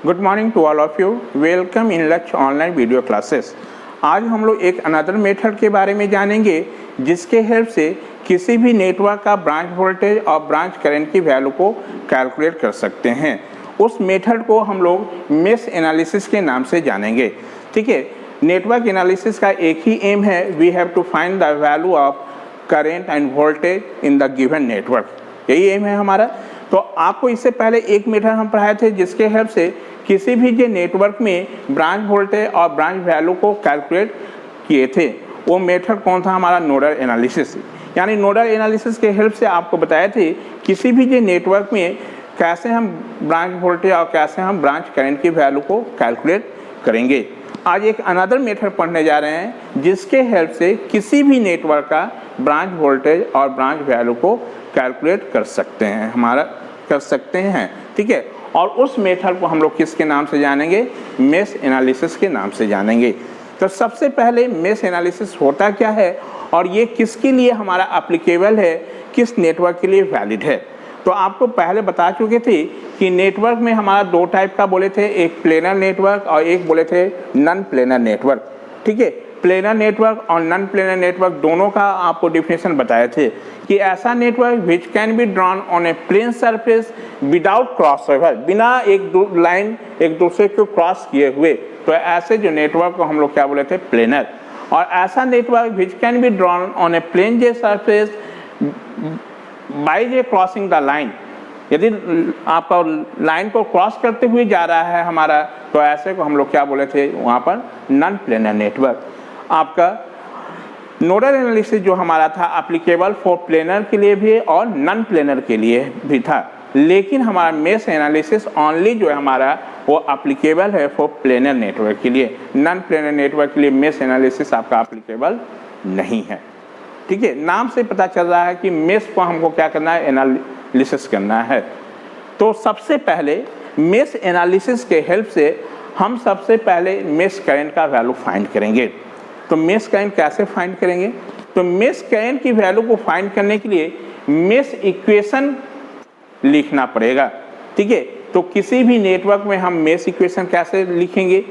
Good morning to all of you. Welcome in Lakshya online video classes. आज हम लोग एक अनदर मेथड के बारे में जानेंगे जिसके हेल्प से किसी भी नेटवर्क का ब्रांच वोल्टेज और ब्रांच करंट की वैल्यू को कैलकुलेट कर सकते हैं। उस मेथड को हम लोग मेश एनालिसिस के नाम से जानेंगे। ठीक है, नेटवर्क एनालिसिस का एक ही एम है, we have to find the value of current and voltage in the given network. यही एम है हमारा। तो आपको इससे पहले एक मेथड हम पढ़ाए थे जिसके हेल्प से किसी भी जो नेटवर्क में ब्रांच वोल्टेज और ब्रांच वैल्यू को कैलकुलेट किए थे। वो मेथड कौन था? हमारा नोडल एनालिसिस। यानी नोडल एनालिसिस के हेल्प से आपको बताए थे किसी भी जो नेटवर्क में कैसे हम ब्रांच वोल्टेज और कैसे हम ब्रांच करंट की वैल्यू को कैलकुलेट करेंगे। आज एक अनदर मेथड पढ़ने जा रहे हैं जिसके हेल्प से किसी भी नेटवर्क का ब्रांच वोल्टेज और ब्रांच वैल्यू को कैलकुलेट कर सकते हैं। ठीक है, और उस मेथड को हम लोग किसके नाम से जानेंगे? मेश एनालिसिस के नाम से जानेंगे। तो सबसे पहले मेश एनालिसिस होता क्या है और ये किसके लिए हमारा एप्लीकेबल है, किस नेटवर्क के लिए वैलिड है। तो आपको पहले बता चुके थे कि नेटवर्क में हमारा दो टाइप का बोले थे, एक प्लेनर नेटवर्क और एक बोले थे नॉन प्लेनर नेटवर्क। ठीक है, प्लेनर नेटवर्क और नॉन प्लेनर नेटवर्क दोनों का आपको डिफिनेशन बताए थे कि ऐसा network which can be drawn on a plane surface without cross over, बिना लाइन एक दूसरे को क्रॉस किए हुए। तो ऐसे जो नेटवर्क को हम लोग क्या बोले थे? प्लेनर। और ऐसा network which can be drawn on a plane जे सरफेस बाय जे क्रॉसिंग द लाइन, यदि आपका लाइन को क्रॉस करते हुए जा रहा है हमारा, तो ऐसे को हम लोग क्या बोले थे वहाँ पर? Non planar network. आपका नोडल एनालिसिस जो हमारा था एप्लीकेबल फॉर प्लेनर के लिए भी और नॉन प्लेनर के लिए भी था, लेकिन हमारा मेश एनालिसिस ओनली जो है हमारा वो एप्लीकेबल है फॉर प्लेनर नेटवर्क के लिए। नॉन प्लेनर नेटवर्क के लिए मेश एनालिसिस आपका एप्लीकेबल नहीं है। ठीक है, नाम से पता चल रहा है कि मेश को हमको क्या करना है? एनालिसिस करना है। तो सबसे पहले मेश एनालिसिस के हेल्प से हम सबसे पहले मेश करंट का वैल्यू फाइंड करेंगे। तो मेश करंट कैसे फाइंड करेंगे? तो मेश करंट की वैल्यू को फाइंड करने के लिए मेश इक्वेशन लिखना पड़ेगा। ठीक है, तो किसी भी नेटवर्क में हम मेश इक्वेशन कैसे लिखेंगे?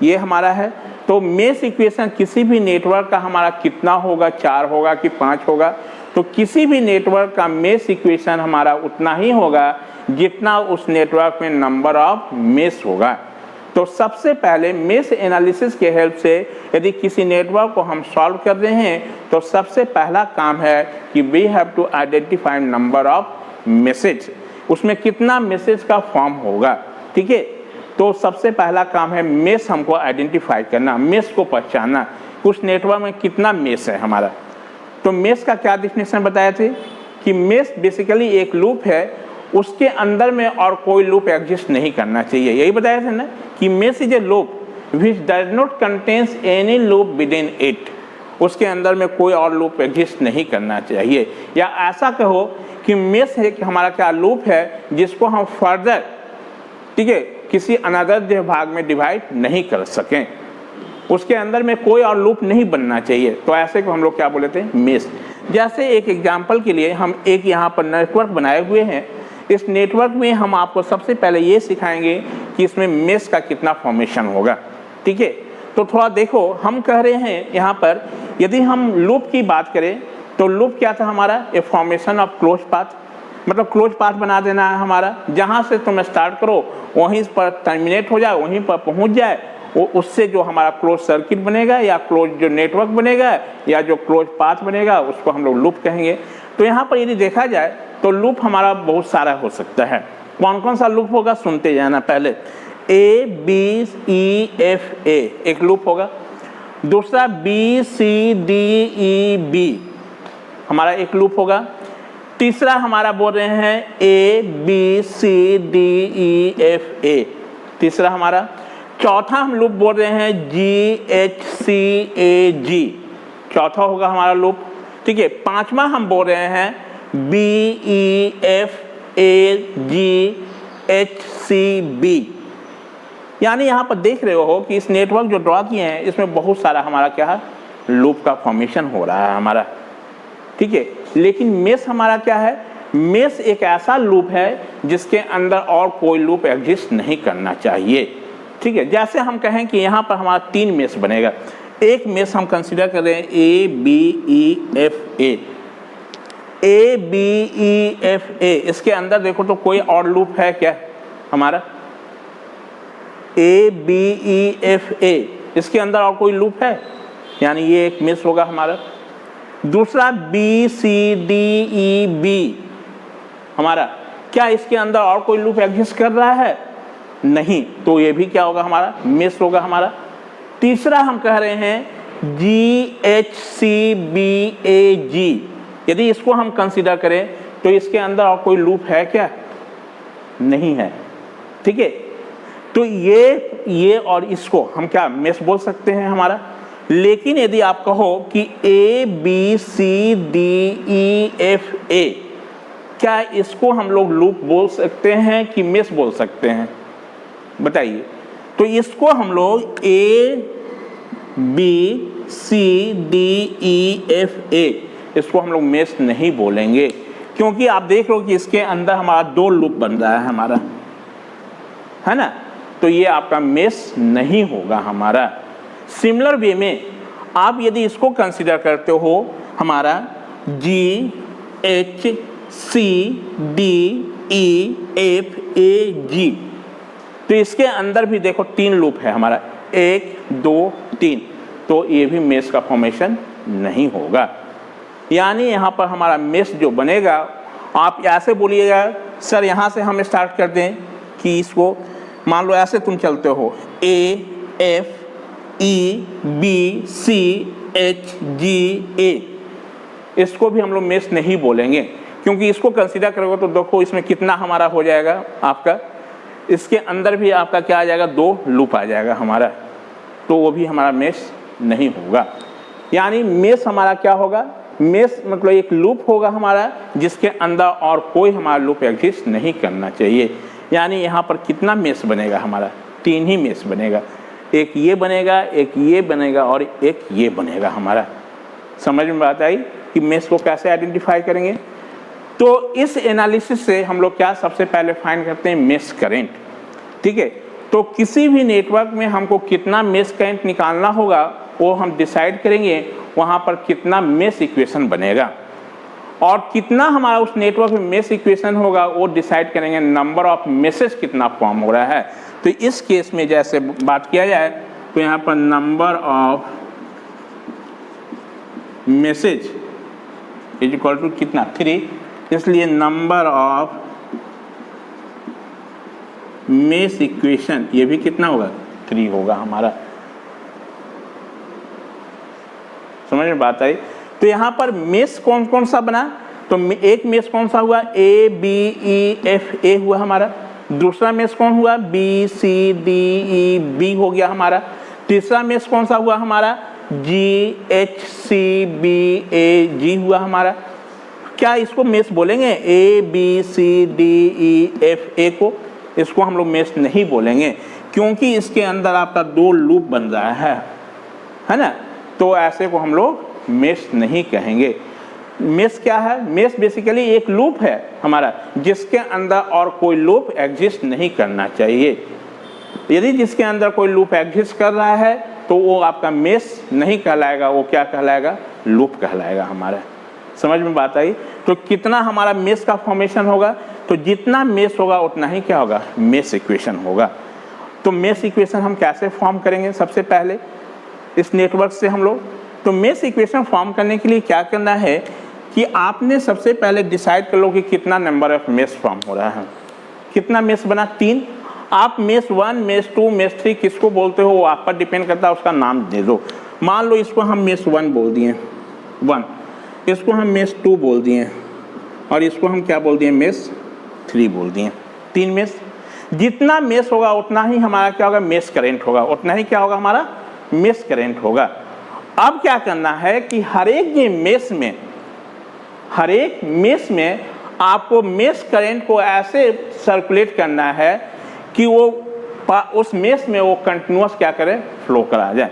ये हमारा है। तो मेश इक्वेशन किसी भी नेटवर्क का हमारा कितना होगा? 4 होगा कि 5 होगा? तो किसी भी नेटवर्क का मेश इक्वेशन हमारा उतना ही होगा जितना उस नेटवर्क में नंबर ऑफ मेश होगा। तो सबसे पहले मेश एनालिसिस के हेल्प से यदि किसी नेटवर्क को हम सॉल्व कर रहे हैं तो सबसे पहला काम है कि we have to identify number of meshes, उसमें कितना मैसेज का फॉर्म होगा। ठीक है, तो सबसे पहला काम है मेश हमको आइडेंटिफाई करना, मेश को पहचानना, उस नेटवर्क में कितना मेश है हमारा। तो मेश का क्या डिफिनेशन बताए थे कि मेश बेसिकली एक लूप है, उसके अंदर में और कोई लूप एग्जिस्ट नहीं करना चाहिए। यही बताया था ना कि mesh is a loop which does not contains any loop with in it, उसके अंदर में कोई और लूप एग्जिस्ट नहीं करना चाहिए। या ऐसा कहो कि मेश है कि हमारा क्या लूप है जिसको हम फर्दर, ठीक है, किसी अनदर जो भाग में डिवाइड नहीं कर सकें, उसके अंदर में कोई और लूप नहीं बनना चाहिए। तो ऐसे को हम लोग क्या बोले थे? मेश। जैसे एक एग्जाम्पल के लिए हम एक यहाँ पर नेटवर्क बनाए हुए हैं। इस नेटवर्क में हम आपको सबसे पहले ये सिखाएंगे कि इसमें मेश का कितना फॉर्मेशन होगा। ठीक है, तो थोड़ा देखो, हम कह रहे हैं यहाँ पर यदि हम लूप की बात करें तो लूप क्या था हमारा? A formation of close path, मतलब क्लोज पाथ बना देना है हमारा। जहाँ से तुम स्टार्ट करो वहीं पर टर्मिनेट हो जाए, वहीं पर पहुँच जाए, वो उससे जो हमारा क्लोज सर्किट बनेगा या क्लोज जो नेटवर्क बनेगा या जो क्लोज पाथ बनेगा उसको हम लोग लूप कहेंगे। तो यहाँ पर यदि देखा जाए तो लूप हमारा बहुत सारा हो सकता है। कौन कौन सा लूप होगा सुनते जाना। पहले A B E F A एक लूप होगा, दूसरा B C D E B हमारा एक लूप होगा, तीसरा हमारा बोल रहे हैं A B C D E F A तीसरा हमारा, चौथा हम लूप बोल रहे हैं G H C A G चौथा होगा हमारा लूप। ठीक है, पांचवा हम बोल रहे हैं B E F A G H C B। यानी यहाँ पर देख रहे हो कि इस नेटवर्क जो ड्रॉ किए हैं इसमें बहुत सारा हमारा क्या है? लूप का फॉर्मेशन हो रहा है हमारा। ठीक है, लेकिन मेश हमारा क्या है? मेश एक ऐसा लूप है जिसके अंदर और कोई लूप एग्जिस्ट नहीं करना चाहिए। ठीक है, जैसे हम कहें कि यहाँ पर हमारा 3 मेश बनेगा। एक मेश हम कंसीडर कर रहे हैं A B E F A, A B E F A. इसके अंदर देखो तो कोई और लूप है क्या हमारा? ए बी ई एफ ए, इसके अंदर और कोई लूप है, यानी ये एक मेश होगा हमारा। दूसरा B C D E B हमारा, क्या इसके अंदर और कोई लूप एग्जिस्ट कर रहा है? नहीं, तो ये भी क्या होगा हमारा? मेश होगा हमारा। तीसरा हम कह रहे हैं जी एच सी बी ए जी, यदि इसको हम कंसीडर करें तो इसके अंदर और कोई लूप है क्या? नहीं है। ठीक है, तो ये और इसको हम क्या मेश बोल सकते हैं हमारा। लेकिन यदि आप कहो कि A B C D E F A, क्या इसको हम लोग लूप बोल सकते हैं कि मेश बोल सकते हैं? बताइए। तो इसको हम लोग A B C D E F A, इसको हम लोग मेश नहीं बोलेंगे, क्योंकि आप देख लो कि इसके अंदर हमारा 2 लूप बन रहा है हमारा, है ना, तो ये आपका मेश नहीं होगा हमारा। सिमिलर वे में आप यदि इसको कंसीडर करते हो हमारा G H C D E F A G, तो इसके अंदर भी देखो 3 लूप है हमारा, 1 2 3, तो ये भी मेश का फॉर्मेशन नहीं होगा। यानी यहाँ पर हमारा मेश जो बनेगा, आप ऐसे बोलिएगा सर यहाँ से हम स्टार्ट कर दें कि इसको मान लो ऐसे तुम चलते हो A F E B C H G A, इसको भी हम लोग मेश नहीं बोलेंगे, क्योंकि इसको कंसीडर करोगे तो देखो इसमें कितना हमारा हो जाएगा आपका, इसके अंदर भी आपका क्या आ जाएगा? 2 लूप आ जाएगा हमारा, तो वो भी हमारा मेश नहीं होगा। यानी मेश हमारा क्या होगा? मेश मतलब एक लूप होगा हमारा जिसके अंदर और कोई हमारा लूप एग्जिस्ट नहीं करना चाहिए। यानी यहाँ पर कितना मेश बनेगा हमारा? 3 ही मेश बनेगा, एक ये बनेगा, एक ये बनेगा और एक ये बनेगा हमारा। समझ में बात आई कि मेश को कैसे आइडेंटिफाई करेंगे? तो इस एनालिसिस से हम लोग क्या सबसे पहले फाइंड करते हैं? Mesh current. ठीक है, तो किसी भी नेटवर्क में हमको कितना मेश करंट निकालना होगा वो हम डिसाइड करेंगे, वहाँ पर कितना मेश इक्वेशन बनेगा, और कितना हमारा उस नेटवर्क में मेश इक्वेशन होगा वो डिसाइड करेंगे नंबर ऑफ मेसेज कितना फॉर्म हो रहा है। तो इस केस में जैसे बात किया जाए तो यहाँ पर number of meshes is equal to कितना? 3, इसलिए नंबर ऑफ मेश इक्वेशन ये भी कितना होगा? 3 होगा हमारा। समझ में बात आई? तो यहाँ पर मेश कौन कौन सा बना? तो एक मेश कौन सा हुआ? ए बी ई एफ ए हुआ हमारा। दूसरा मेश कौन हुआ? B C D E B हो गया हमारा। तीसरा मेश कौन सा हुआ हमारा? जी एच सी बी ए जी हुआ हमारा। क्या इसको मेश बोलेंगे? A B C D E F A को इसको हम लोग मेश नहीं बोलेंगे, क्योंकि इसके अंदर आपका 2 लूप बन रहा है ना, तो ऐसे को हम लोग मेश नहीं कहेंगे। मेश क्या है? मेश बेसिकली एक लूप है हमारा जिसके अंदर और कोई लूप एग्जिस्ट नहीं करना चाहिए। यदि जिसके अंदर कोई लूप एग्जिस्ट कर रहा है तो वो आपका मेश नहीं कहलाएगा, वो क्या कहलाएगा? लूप कहलाएगा हमारा। समझ में बात आई? तो कितना हमारा मेश का फॉर्मेशन होगा? तो जितना मेश होगा उतना ही क्या होगा? मेश इक्वेशन होगा। तो मेश इक्वेशन हम कैसे फॉर्म करेंगे? सबसे पहले इस नेटवर्क से हम लोग, तो मेश इक्वेशन फॉर्म करने के लिए क्या करना है कि आपने सबसे पहले डिसाइड कर लो कि कितना नंबर ऑफ मेश फॉर्म हो रहा है। कितना मेश बना? 3। आप मेश 1, मेश 2, मेश 3 किसको बोलते हो वो आप पर डिपेंड करता है, उसका नाम दे दो। मान लो इसको हम मेश 1 बोल दिए 1, इसको हम मेश 2 बोल दिए और इसको हम क्या बोल दिए? मेश 3 बोल दिए। 3 मेश। जितना मेश होगा उतना ही हमारा क्या होगा? मेश करंट होगा, उतना ही क्या होगा? हमारा मेश करंट होगा। अब क्या करना है कि हर एक मेश में आपको मेश करंट को ऐसे सर्कुलेट करना है कि वो उस मेश में वो कंटिन्यूअस क्या करे? फ्लो करा जाए।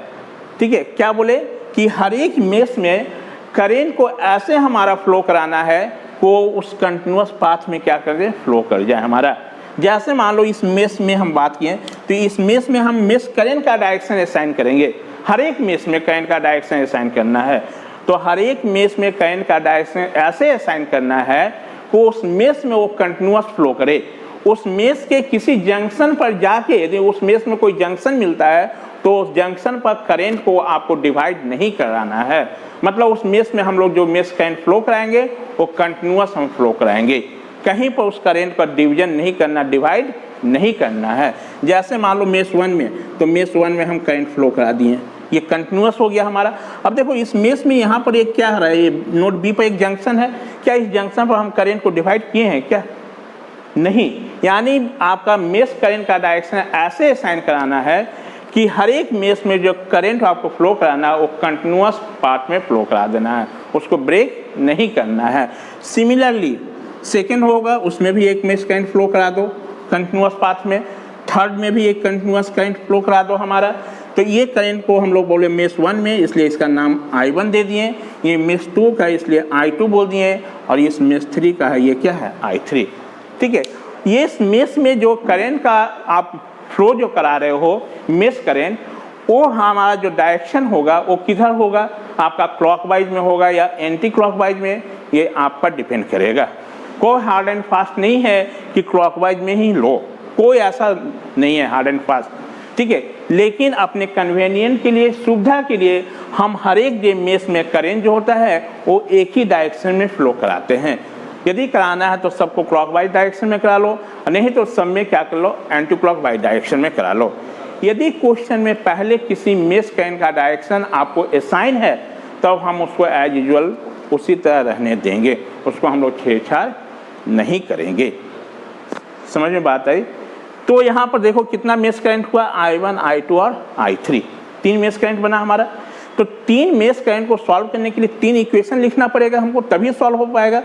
ठीक है, क्या बोले कि हर एक मेश में करंट को ऐसे हमारा फ्लो कराना है को उस कंटिन्यूस पाथ में क्या कर दे, फ्लो कर जाए हमारा। जैसे मान लो इस मेश में हम बात किए तो इस मेश में हम मेश करंट का डायरेक्शन असाइन करेंगे। हर एक मेश में करंट का डायरेक्शन असाइन करना है, तो हर एक मेश में करंट का डायरेक्शन ऐसे असाइन करना है कि उस मेश में वो कंटिन्यूस फ्लो करे। उस मेश के किसी जंक्शन पर जाके यदि उस मेश में कोई जंक्शन मिलता है तो उस जंक्शन पर करंट को आपको डिवाइड नहीं कराना है। मतलब उस मेश में हम लोग जो मेश करंट फ्लो कराएंगे वो कंटिन्यूस हम फ्लो कराएंगे, कहीं पर उस करंट का डिवीजन नहीं करना, डिवाइड नहीं करना है। जैसे मान लो मेश 1 में, तो मेश 1 में हम करंट फ्लो करा दिए, ये कंटिन्यूस हो गया हमारा। अब देखो इस मेश में यहाँ पर एक क्या है, ये नोड बी पर एक जंक्शन है, क्या इस जंक्शन पर हम करंट को डिवाइड किए हैं क्या? नहीं। यानी आपका मेश करंट का डायरेक्शन ऐसे असाइन कराना है कि हर एक मेश में जो करंट आपको फ्लो कराना है वो कंटिन्यूस पाथ में फ्लो करा देना है, उसको ब्रेक नहीं करना है। सिमिलरली सेकेंड होगा, उसमें भी एक मेश करंट फ्लो करा दो कंटिन्यूस पाथ में। थर्ड में भी एक कंटिन्यूस करंट फ्लो करा दो हमारा। तो ये करंट को हम लोग बोले मेश 1 में, इसलिए इसका नाम I1 दे दिए। ये मेश 2 का इसलिए I2 बोल दिए, और इस मेश 3 का है, ये क्या है, I3। ठीक है, ये इस मेश में जो करंट का आप फ्लो जो करा रहे हो मेश करंट, वो हमारा जो डायरेक्शन होगा वो किधर होगा, आपका क्लॉकवाइज में होगा या एंटी क्लॉकवाइज में, ये आप पर डिपेंड करेगा। कोई हार्ड एंड फास्ट नहीं है कि क्लॉकवाइज में ही लो, कोई ऐसा नहीं है हार्ड एंड फास्ट। ठीक है, लेकिन अपने कन्वीनियंट के लिए, सुविधा के लिए हम हर एक जे मेश में करंट जो होता है वो एक ही डायरेक्शन में फ्लो कराते हैं। यदि कराना है तो सबको क्लॉकवाइज डायरेक्शन में करा लो, नहीं तो सब में क्या कर लो, एंटी क्लॉकवाइज डायरेक्शन में करा लो। यदि क्वेश्चन में पहले किसी मेश करंट का डायरेक्शन आपको असाइन है तब हम उसको एज यूजुअल उसी तरह रहने देंगे, उसको हम लोग छेड़छाड़ नहीं करेंगे। समझ में बात आई? तो यहाँ पर देखो कितना मेश करंट हुआ, I1, I2 और I3, 3 मेश करंट बना हमारा। तो 3 मेश करंट को सॉल्व करने के लिए 3 इक्वेशन लिखना पड़ेगा हमको, तभी सॉल्व हो पाएगा।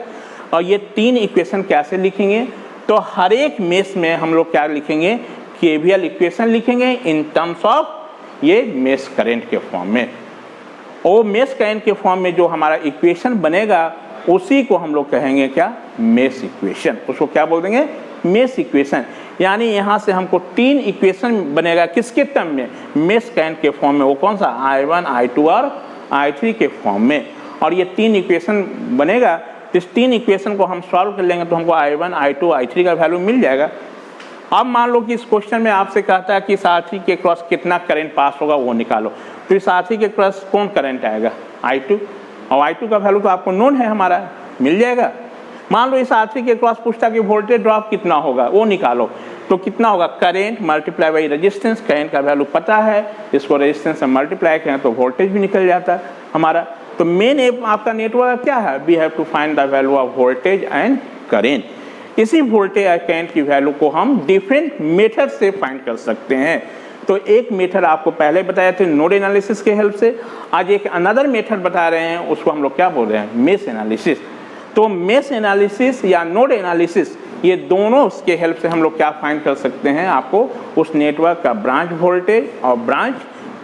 और ये 3 इक्वेशन कैसे लिखेंगे, तो हर एक मेश में हम लोग क्या लिखेंगे, केवीएल इक्वेशन लिखेंगे इन टर्म्स ऑफ ये मेश करंट के फॉर्म में। और मेश करंट के फॉर्म में जो हमारा इक्वेशन बनेगा उसी को हम लोग कहेंगे क्या, मेश इक्वेशन। उसको क्या बोल देंगे, मेश इक्वेशन। यानी यहाँ से हमको 3 इक्वेशन बनेगा किसके टर्म में, मेश करंट के फॉर्म में। वो कौन सा, I1, I2 और I3 के फॉर्म में। और ये 3 इक्वेशन बनेगा, इस 3 इक्वेशन को हम सॉल्व कर लेंगे तो हमको I1, I2, I3 का वैल्यू मिल जाएगा। अब मान लो कि इस क्वेश्चन में आपसे कहता है कि साथी के क्रॉस कितना करंट पास होगा वो निकालो, तो इस साथी के क्रॉस कौन करंट आएगा, I2, और I2 का वैल्यू तो आपको नोन है हमारा, मिल जाएगा। मान लो इस साथी के क्रॉस पूछता कि वोल्टेज ड्रॉप कितना होगा, वो निकालो, तो कितना होगा, current multiply by resistance. Current का वैल्यू पता है, इसको रेजिस्टेंस से मल्टीप्लाई करें तो वोल्टेज भी निकल जाता है हमारा। तो मेन आपका नेटवर्क क्या है, we have to find the value of voltage and current. इसी वोल्टेज और करंट की वैल्यू को हम डिफरेंट मेथड से फाइंड कर सकते हैं। तो एक मेथड आपको पहले बताए थे नोड एनालिसिस के हेल्प से, आज एक अनदर मेथड बता रहे हैं, उसको हम लोग क्या बोल रहे हैं, मेश एनालिसिस। तो मेश एनालिसिस या नोड एनालिसिस, ये दोनों के हेल्प से हम लोग क्या फाइंड कर सकते हैं, आपको उस नेटवर्क का ब्रांच वोल्टेज और ब्रांच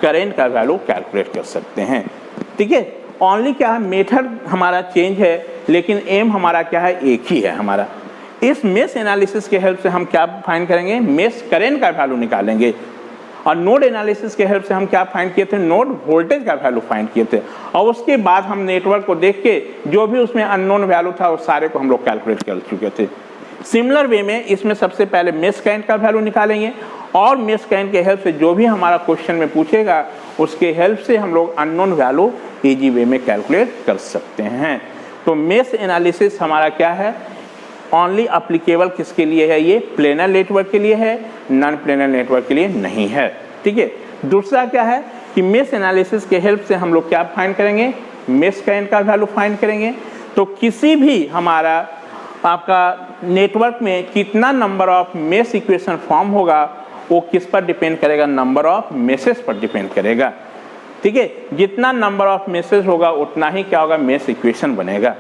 करंट का वैल्यू कैलकुलेट कर सकते हैं। ठीक है, ओनली क्या है, मेथड हमारा चेंज है लेकिन एम हमारा क्या है, एक ही है हमारा। इस मेश एनालिसिस के हेल्प से हम क्या फाइंड करेंगे, मेश करंट का वैल्यू निकालेंगे। और नोड एनालिसिस के हेल्प से हम क्या फाइंड किए थे, नोड वोल्टेज का वैल्यू फाइंड किए थे। और उसके बाद हम नेटवर्क को देख के जो भी उसमें अननोन वैल्यू था उस सारे को हम लोग कैलकुलेट कर चुके थे। सिमिलर वे में इसमें सबसे पहले मेश करंट का वैल्यू निकालेंगे और मेश करंट के हेल्प से जो भी हमारा क्वेश्चन में पूछेगा उसके हेल्प से हम लोग अननोन वैल्यू इजी वे में कैलकुलेट कर सकते हैं। तो मेश एनालिसिस हमारा क्या है, ओनली अप्लीकेबल किसके लिए है, ये प्लेनर नेटवर्क के लिए है, नॉन प्लेनर नेटवर्क के लिए नहीं है। ठीक है, दूसरा क्या है कि मेश एनालिसिस के हेल्प से हम लोग क्या फाइंड करेंगे, मेश करंट का वैल्यू फाइंड करेंगे। तो किसी भी हमारा आपका नेटवर्क में कितना number of mesh equation form होगा वो किस पर डिपेंड करेगा, नंबर ऑफ मेसेज पर डिपेंड करेगा। ठीक है, जितना नंबर ऑफ मेसेज होगा उतना ही क्या होगा, मेश इक्वेशन बनेगा।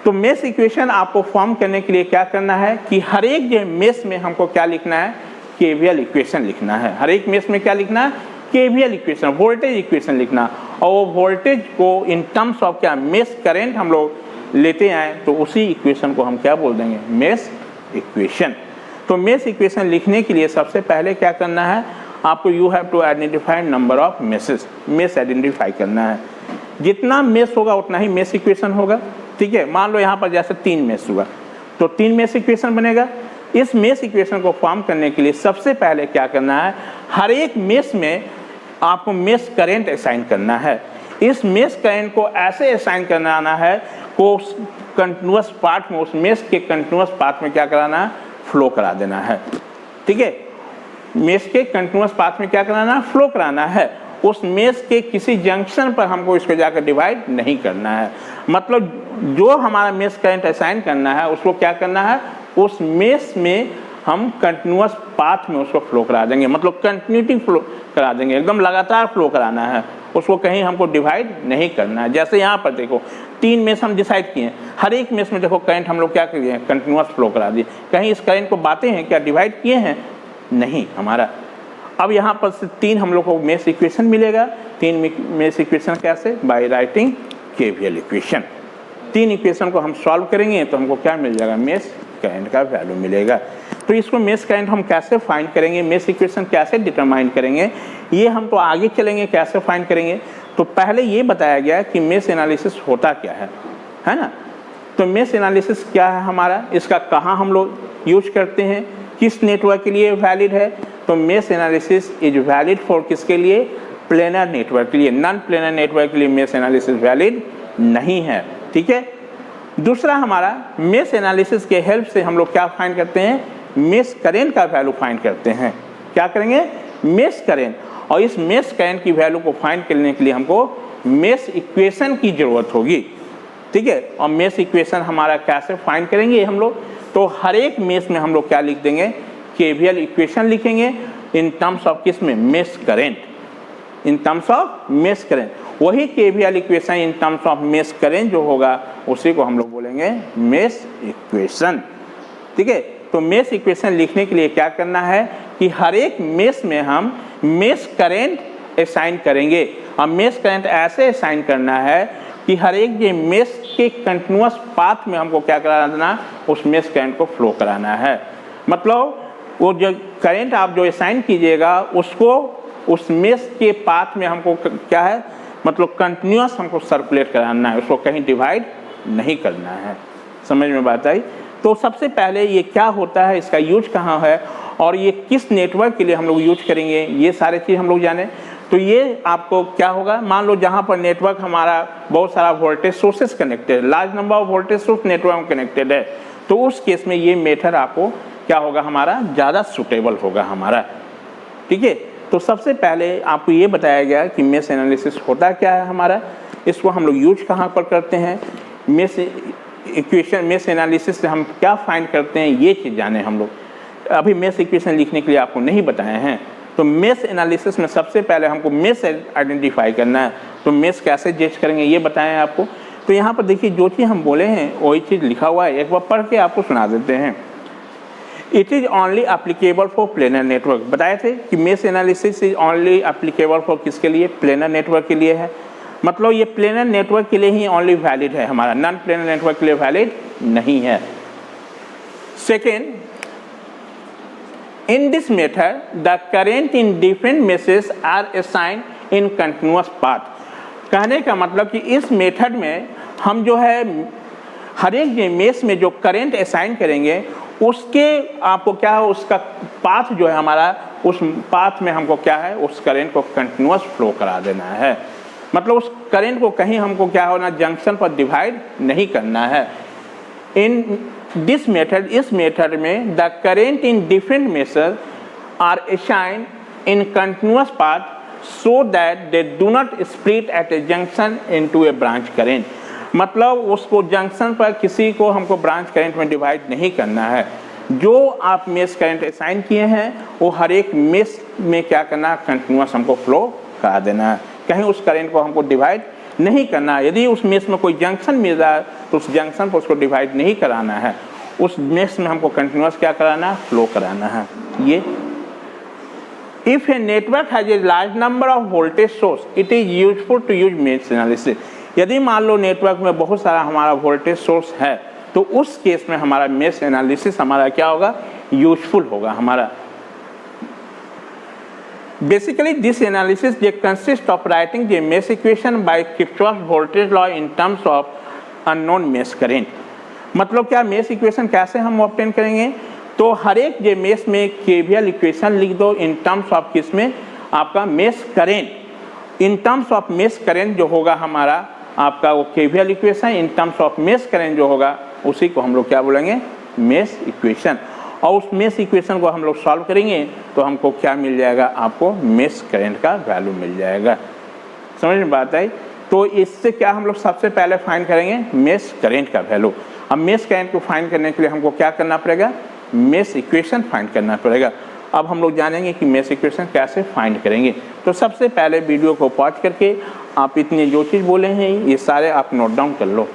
तो मेश इक्वेशन आपको फॉर्म करने के लिए क्या करना है कि हर एक जो मेश में हमको क्या लिखना है, केवीएल इक्वेशन लिखना है। हर एक मेश में क्या लिखना है, केवीएल इक्वेशन, वोल्टेज इक्वेशन लिखना। और वो वोल्टेज को इन टर्म्स ऑफ क्या, मेश करंट हम लोग लेते आए तो उसी इक्वेशन को हम क्या बोल देंगे, मेश इक्वेशन। तो मेश इक्वेशन लिखने के लिए सबसे पहले क्या करना है आपको, you have to identify number of meshes, mesh identify करना है। जितना मेश होगा उतना ही मेश इक्वेशन होगा, ठीक है। मान लो यहाँ पर जैसे 3 मेश हुआ तो 3 मेश इक्वेशन बनेगा। इस मेश इक्वेशन को फॉर्म करने के लिए सबसे पहले क्या करना है, हर एक मेश में आपको मेश करंट असाइन करना है। इस मेश करंट को ऐसे असाइन करना है को कंटिन्यूअस पार्ट में, उस मेश के कंटिन्यूअस पार्ट में क्या कराना है, फ्लो करा देना है, ठीक है। मेश के कंटिन्यूअस पार्ट में क्या कराना है, फ्लो कराना है। उस मेश के किसी जंक्शन पर हमको इसको जाकर डिवाइड नहीं करना है। मतलब जो हमारा मेश करंट असाइन करना है उसको क्या करना है, उस मेश में हम कंटिन्यूअस पाथ में उसको फ्लो करा देंगे, मतलब कंटिन्यूटी फ्लो करा देंगे, एकदम लगातार फ्लो कराना है, उसको कहीं हमको डिवाइड नहीं करना है। जैसे यहाँ पर देखो 3 मेश हम डिसाइड किए, हर एक मेश में देखो करंट हम लोग क्या किए हैं, कंटिन्यूअस फ्लो करा दिए। कहीं इस करंट को बातें हैं क्या, डिवाइड किए हैं, नहीं हमारा। अब यहाँ पर से 3 हम लोग को मेश इक्वेशन मिलेगा। 3 मेश इक्वेशन कैसे, by writing KVL equation. 3 equation को हम सॉल्व करेंगे तो हमको क्या मिल जाएगा, मेश करंट का वैल्यू मिलेगा। तो इसको मेश करंट हम कैसे फाइंड करेंगे, मेश इक्वेशन कैसे डिटरमाइन करेंगे, ये हम तो आगे चलेंगे कैसे फाइंड करेंगे। तो पहले ये बताया गया कि मेश एनालिसिस होता क्या है ना। तो मेश एनालिसिस क्या है हमारा, इसका कहाँ हम लोग यूज करते हैं, किस नेटवर्क के लिए वैलिड है। तो mesh analysis is valid for किसके लिए, प्लेनर नेटवर्क के लिए। नॉन प्लेनर नेटवर्क के लिए मेश एनालिसिस वैलिड नहीं है, ठीक है। दूसरा हमारा मेश एनालिसिस के हेल्प से हम लोग क्या फाइंड करते हैं, मेश करंट का वैल्यू फाइंड करते हैं। क्या करेंगे, मेश करंट। और इस मेश करंट की वैल्यू को फाइंड करने के लिए हमको मेश इक्वेशन की जरूरत होगी, ठीक है। और मेश इक्वेशन हमारा कैसे फाइंड करेंगे हम लोग, तो हर एक मेश में हम लोग क्या लिख देंगे, केवीएल इक्वेशन लिखेंगे इन टर्म्स ऑफ किस में, mesh current, in terms of mesh current. वही KVL equation in terms of mesh current जो होगा उसी को हम लोग बोलेंगे मेश इक्वेशन, ठीक है। तो मेश इक्वेशन लिखने के लिए क्या करना है कि हर एक मेश में हम मेश करंट असाइन करेंगे। और मेश करंट ऐसे असाइन करना है कि हर एक जो मेश के कंटिन्यूअस पाथ में हमको क्या करा देना, उस मेश करंट को फ्लो कराना है। मतलब वो जो करंट आप जो असाइन कीजिएगा उसको उस मेश के पाथ में हमको क्या है, मतलब कंटिन्यूअस हमको सर्कुलेट कराना है, उसको कहीं डिवाइड नहीं करना है। समझ में बात आई। तो सबसे पहले ये क्या होता है, इसका यूज कहाँ है और ये किस नेटवर्क के लिए हम लोग यूज करेंगे, ये सारे चीज़ हम लोग जाने। तो ये आपको क्या होगा, मान लो जहाँ पर नेटवर्क हमारा बहुत सारा voltage sources connected, large number of voltage source network में कनेक्टेड है, तो उस केस में ये मेथड आपको क्या होगा, हमारा ज़्यादा सूटेबल होगा हमारा, ठीक है। तो सबसे पहले आपको ये बताया गया कि मेश एनालिसिस होता क्या है हमारा, इसको हम लोग यूज कहाँ पर करते हैं, मेश इक्वेशन, मेश एनालिसिस से हम क्या फाइंड करते हैं, ये चीज़ जाने हम लोग। अभी मेश इक्वेशन लिखने के लिए आपको नहीं बताए हैं। तो मेश एनालिसिस में सबसे पहले हमको मेश आइडेंटिफाई करना है। तो मेश कैसे जज करेंगे ये बताएं आपको। तो यहाँ पर देखिए जो चीज़ हम बोले हैं वही चीज़ लिखा हुआ है, एक बार पढ़ के आपको सुना देते हैं। It is only applicable for planar network. बताए थे कि mesh analysis is only applicable for किसके लिए, प्लेनर नेटवर्क के लिए है। मतलब ये प्लेनर नेटवर्क के लिए ही ओनली वैलिड है हमारा, नॉन प्लेनर नेटवर्क के लिए वैलिड नहीं है। Second, in this method the current in different meshes are assign in continuous path. कहने का मतलब कि इस मेथड में हम जो है हर एक मेश में जो करंट असाइन करेंगे उसके आपको क्या है, उसका पाथ जो है हमारा, उस पाथ में हमको क्या है, उस करंट को कंटिन्यूअस फ्लो करा देना है। मतलब उस करंट को कहीं हमको क्या होना, जंक्शन पर डिवाइड नहीं करना है। इन दिस मेथड, इस मेथड में the current in different meshes are assign in continuous path so that they do not split at a junction into a branch current। मतलब उसको जंक्शन पर किसी को हमको ब्रांच करंट में डिवाइड नहीं करना है। जो आप मेश करंट असाइन किए हैं वो हर एक मेश में क्या करना है, कंटिन्यूअस हमको फ्लो करा देना है, कहीं उस करंट को हमको डिवाइड नहीं करना है। यदि उस मेश में कोई जंक्शन मिल रहा है तो उस जंक्शन पर उसको डिवाइड नहीं कराना है, उस मेश में हमको कंटिन्यूअस क्या कराना है, फ्लो कराना है। ये If a network has a large number of voltage source, it is useful to use mesh analysis। यदि मान लो नेटवर्क में बहुत सारा हमारा वोल्टेज सोर्स है तो उस केस में हमारा मेश एनालिसिस हमारा क्या होगा, यूजफुल होगा हमारा। Basically, this analysis they consist of writing the mesh equation by Kirchhoff's voltage law in terms of unknown mesh current। मतलब क्या मेश इक्वेशन कैसे हम ऑब्टेन करेंगे, तो हर एक ये मेश में केवीएल इक्वेशन लिख दो इन टर्म्स ऑफ किसमें, आपका mesh current. In terms of mesh current जो होगा हमारा आपका वो KVL equation, in terms of mesh current जो होगा उसी को हम लोग क्या बोलेंगे, मेश इक्वेशन। और उस मेश इक्वेशन को हम लोग सॉल्व करेंगे तो हमको क्या मिल जाएगा, आपको मेश करंट का वैल्यू मिल जाएगा। समझ में बात आई। तो इससे क्या हम लोग सबसे पहले फाइंड करेंगे, मेश करंट का वैल्यू। अब मेश करंट को फाइंड करने के लिए हमको क्या करना पड़ेगा, मेश इक्वेशन फाइंड करना पड़ेगा। अब हम लोग जानेंगे कि मेश इक्वेशन कैसे फाइंड करेंगे। तो सबसे पहले वीडियो को पॉज करके आप इतनी जो चीज़ बोले हैं ये सारे आप नोट डाउन कर लो।